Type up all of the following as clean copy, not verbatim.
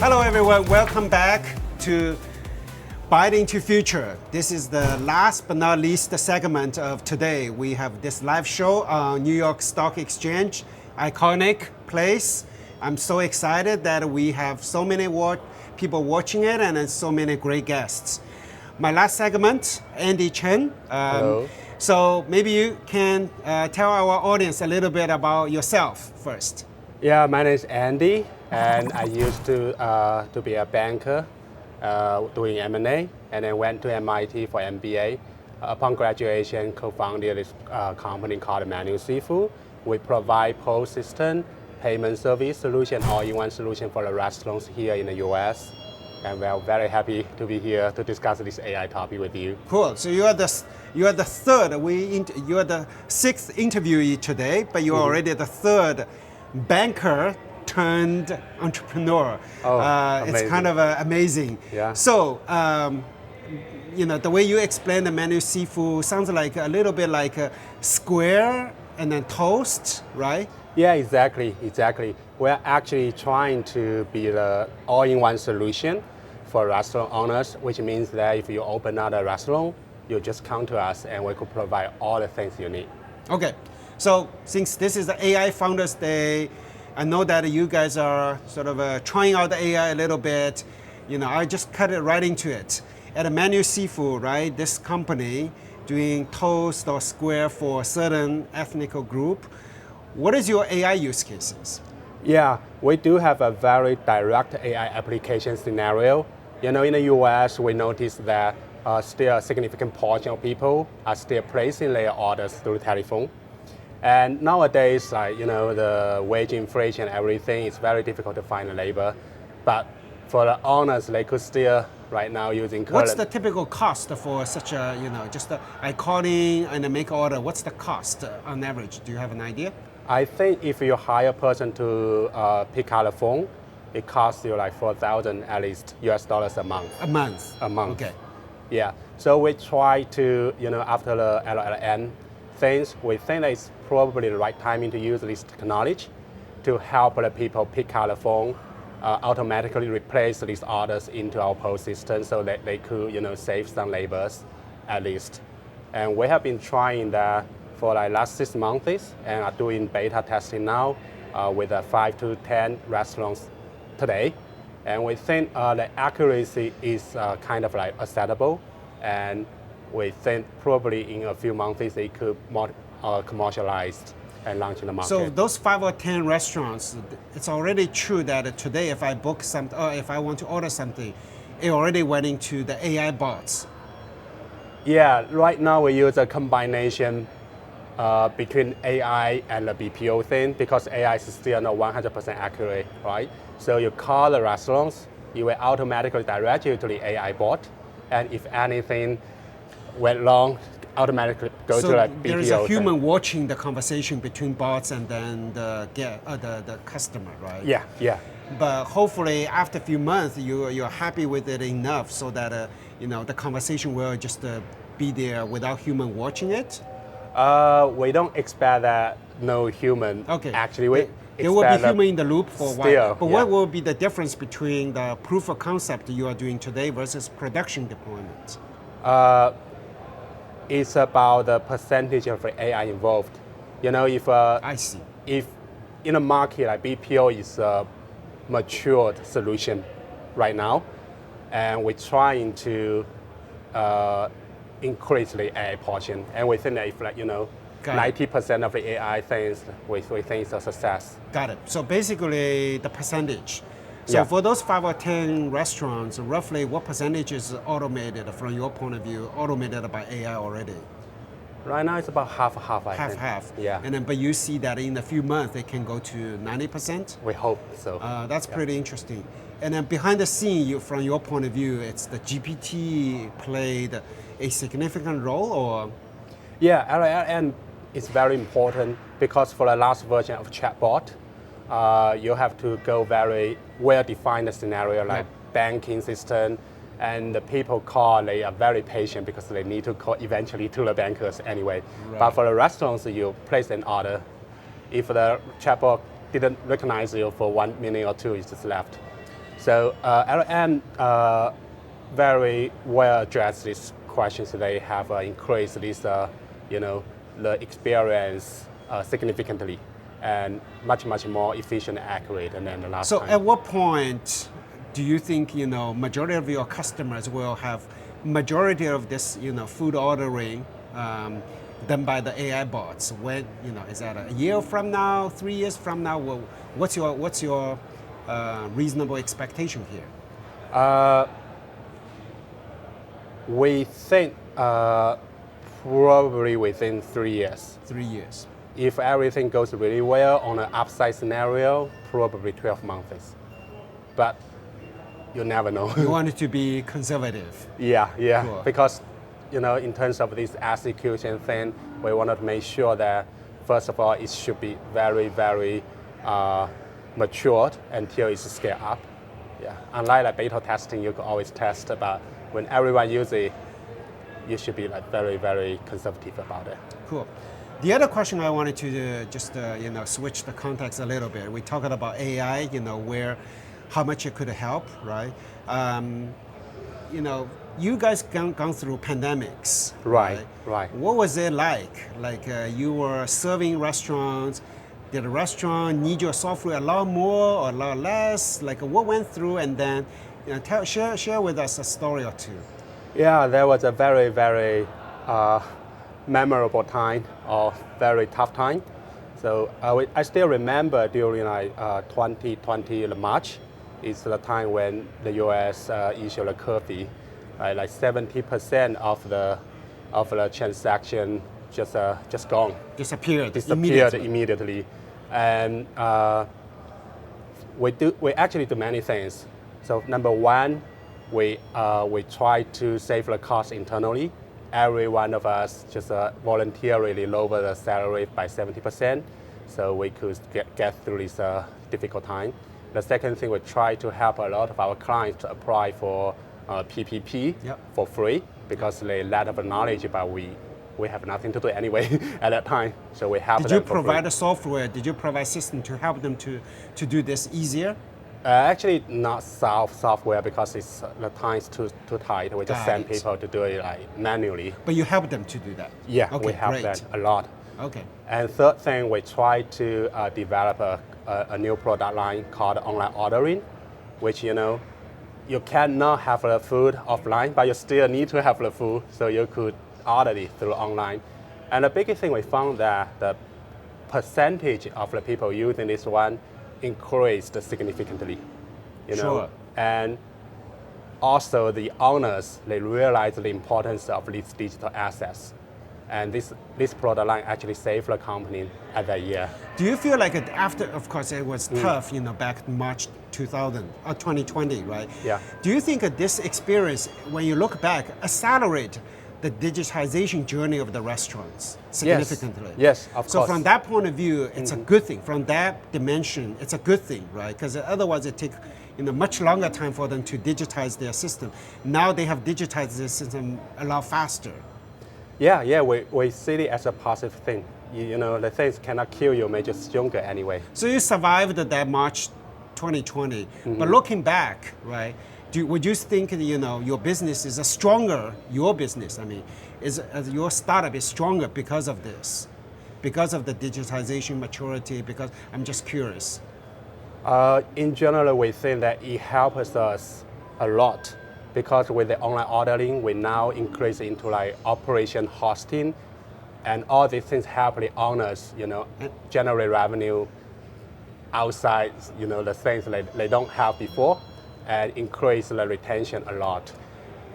Hello everyone, welcome back to Byte into Future. This is the last but not least segment of today. We have this live show on New York Stock Exchange, iconic place. I'm so excited that we have so many people watching it and then so many great guests. My last segment, Andy Chen. Hello. So maybe you can tell our audience a little bit about yourself first. Yeah, my name is Andy, and I used to be a banker doing M&A, and then went to MIT for MBA. Upon graduation, co-founded this company called MenuSifu. We provide POS system, payment service solution, all-in-one solution for the restaurants here in the US. And we're very happy to be here to discuss this AI topic with you. Cool. So you are the third. You are the sixth interviewee today, but you're already the third banker turned entrepreneur. It's kind of amazing. Yeah. So, the way you explain the MenuSifu sounds like a little bit like a square and then toast, right? Yeah, exactly. We're actually trying to be the all-in-one solution for restaurant owners, which means that if you open another restaurant, you just come to us and we could provide all the things you need. Okay. So since this is the AI Founders Day, I know that you guys are sort of trying out the AI a little bit. I just cut it right into it. At MenuSifu, right, this company doing toast or square for a certain ethnic group. What is your AI use cases? Yeah, we do have a very direct AI application scenario. In the US, we noticed that still a significant portion of people are still placing their orders through telephone. And nowadays, the wage inflation, everything, it's very difficult to find labor. But for the owners, they could still right now using current. What's the typical cost for such a, I call in and make order? What's the cost on average? Do you have an idea? I think if you hire a person to pick up the phone, it costs you like 4,000 at least US dollars a month. A month? A month. Okay. Yeah. So we try to, after the LLM things, we think that it's probably the right timing to use this technology to help the people pick up the phone, automatically replace these orders into our POS system so that they could, save some labors at least. And we have been trying that for like last 6 months and are doing beta testing now with 5 to 10 restaurants today. And we think the accuracy is kind of like acceptable, and we think probably in a few months it could commercialized and launch in the market. So those 5 or 10 restaurants, it's already true that today if I book something or if I want to order something, it already went into the AI bots. Yeah, right now we use a combination between AI and the BPO thing, because AI is still not 100% accurate, right? So you call the restaurants, it will automatically direct you to the AI bot, and if anything went wrong, automatically go to the BPO. So there is a human watching the conversation between bots and then the customer, right? Yeah. But hopefully after a few months, you're happy with it enough so that the conversation will just be there without human watching it. We don't expect that no human. Okay. Actually, there will be human in the loop for a while. But yeah. What will be the difference between the proof of concept you are doing today versus production deployment? It's about the percentage of AI involved. If I see. If in a market like BPO is a matured solution right now, and we're trying to increase the AI portion, and we think that if 90% of the AI things, we think it's a success. Got it. So basically the percentage. So for those 5 or 10 restaurants, roughly what percentage is automated from your point of view, automated by AI already? Right now it's about half, I think. Half. Yeah. And then, but you see that in a few months it can go to 90%? We hope so. That's pretty interesting. And then behind the scene, from your point of view, it's the GPT played a significant role, or? Yeah, LLM is very important because for the last version of chatbot, you have to go very well-defined scenario like banking system, and the people call, they are very patient because they need to call eventually to the bankers anyway. Right. But for the restaurants, you place an order. If the chatbot didn't recognize you for 1 minute or two, it's just left. So LLM very well address these questions. They have increased this, the experience significantly and much more efficient and accurate than the last So time. at what point do you think, majority of your customers will have majority of this, food ordering done by the AI bots? When, is that a year from now, 3 years from now? Well, what's your reasonable expectation here? We think probably within 3 years. 3 years. If everything goes really well on an upside scenario, probably 12 months. But you never know. You want it to be conservative. Yeah. Cool. Because, in terms of this execution thing, we wanted to make sure that, first of all, it should be very matured until it's scaled up. Yeah. Unlike like beta testing, you can always test, but when everyone uses it, you should be like very conservative about it. Cool. The other question I wanted to just switch the context a little bit. We talked about AI, how much it could help, right? You guys gone through pandemics, Right. What was it like? Like you were serving restaurants. Did the restaurant need your software a lot more or a lot less? Like what went through, and then share with us a story or two. Yeah, there was a very memorable time, or very tough time. So I still remember during 2020 March, is the time when the U.S. issued a curfew. Like 70% of the transaction just gone. Disappeared immediately. And we actually do many things. So number one, we try to save the cost internally. Every one of us just voluntarily lower the salary by 70%, so we could get through this difficult time. The second thing, we try to help a lot of our clients to apply for PPP for free, because they lack of knowledge, but we have nothing to do anyway at that time, so we help them. Did you provide a software? Did you provide system to help them to do this easier? Actually, not software, because the time's too tight. We just send people to do it manually. But you help them to do that? Yeah, okay, we help them a lot. Okay. And third thing, we try to develop a new product line called online ordering, which you cannot have the food offline, but you still need to have the food, so you could order it through online. And the biggest thing we found that the percentage of the people using this one increased significantly, Sure. And also the owners, they realize the importance of these digital assets, and this product line actually saved the company at that year. Do you feel like after, of course, it was tough, back in March 2020, right? Yeah. Do you think that this experience, when you look back, accelerate the digitization journey of the restaurants significantly? Yes, of course. So from that point of view, it's a good thing. From that dimension, it's a good thing, right? Because otherwise it takes much longer time for them to digitize their system. Now they have digitized their system a lot faster. Yeah, we see it as a positive thing. The things cannot kill you, make you stronger anyway. So you survived that March 2020, but looking back, right? Would you think your business is stronger? Your business, your startup is stronger because of this, because of the digitization maturity? Because I'm just curious. In general, we think that it helps us a lot, because with the online ordering, we now increase into operation hosting, and all these things help the owners, generate revenue outside, the things they don't have before, and increase the retention a lot.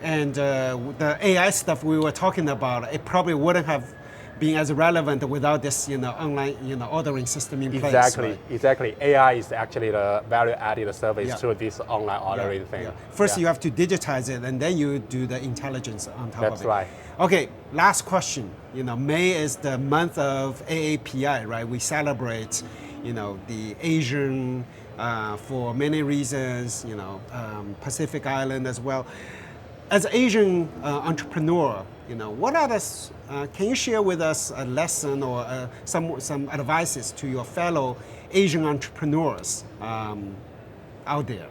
And the AI stuff we were talking about, it probably wouldn't have been as relevant without this, online, ordering system in place. Exactly. AI is actually the value-added service to this online ordering thing. Yeah. First, you have to digitize it, and then you do the intelligence on top of it. That's right. Okay, last question. May is the month of AAPI, right? We celebrate, the Asian, for many reasons, Pacific Island as well. As an Asian entrepreneur, what are can you share with us a lesson or some advices to your fellow Asian entrepreneurs out there?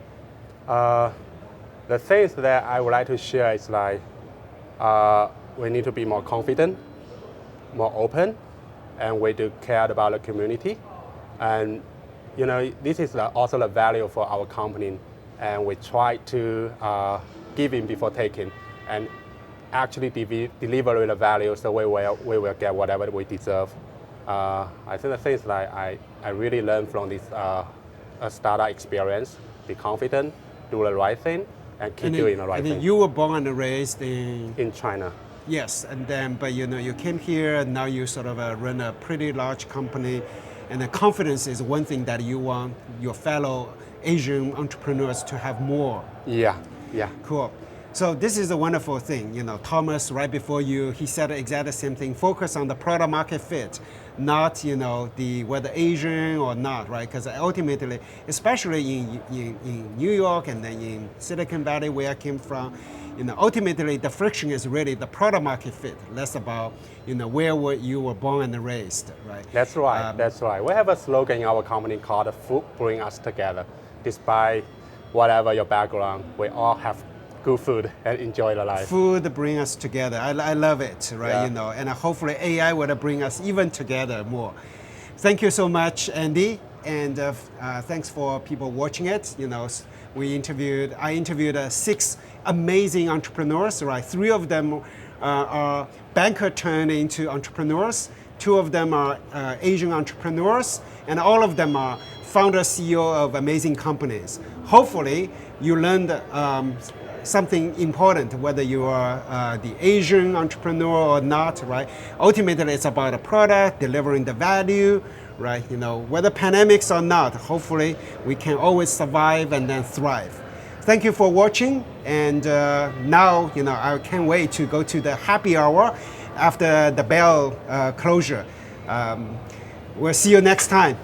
The things that I would like to share is like we need to be more confident, more open, and we do care about the community. And this is also the value for our company, and we try to give in before taking, and actually deliver the value so we will get whatever we deserve. I think the things like I really learned from this startup experience: be confident, do the right thing, and keep doing the right thing. You were born and raised in China. Yes, and then but you came here and now you sort of run a pretty large company, and the confidence is one thing that you want your fellow Asian entrepreneurs to have more. Yeah. Cool. So this is a wonderful thing. Thomas, right before you, he said exactly the same thing. Focus on the product market fit, not the whether Asian or not, right? Because ultimately, especially in New York and then in Silicon Valley, where I came from, ultimately the friction is really the product market fit, less about where you were born and raised, right? That's right. That's right. We have a slogan in our company called "Food Bring Us Together." Despite whatever your background, we all have good food and enjoy the life. Food bring us together. I love it, right? Yeah. And hopefully AI will bring us even together more. Thank you so much, Andy, and thanks for people watching it. I interviewed 6 amazing entrepreneurs, right? 3 of them are banker turned into entrepreneurs. 2 of them are Asian entrepreneurs, and all of them are founder, CEO of amazing companies. Hopefully, you learned something important, whether you are the Asian entrepreneur or not, right? Ultimately, it's about a product, delivering the value, right? Whether pandemics or not, hopefully, we can always survive and then thrive. Thank you for watching, and now, I can't wait to go to the happy hour after the bell closure. We'll see you next time.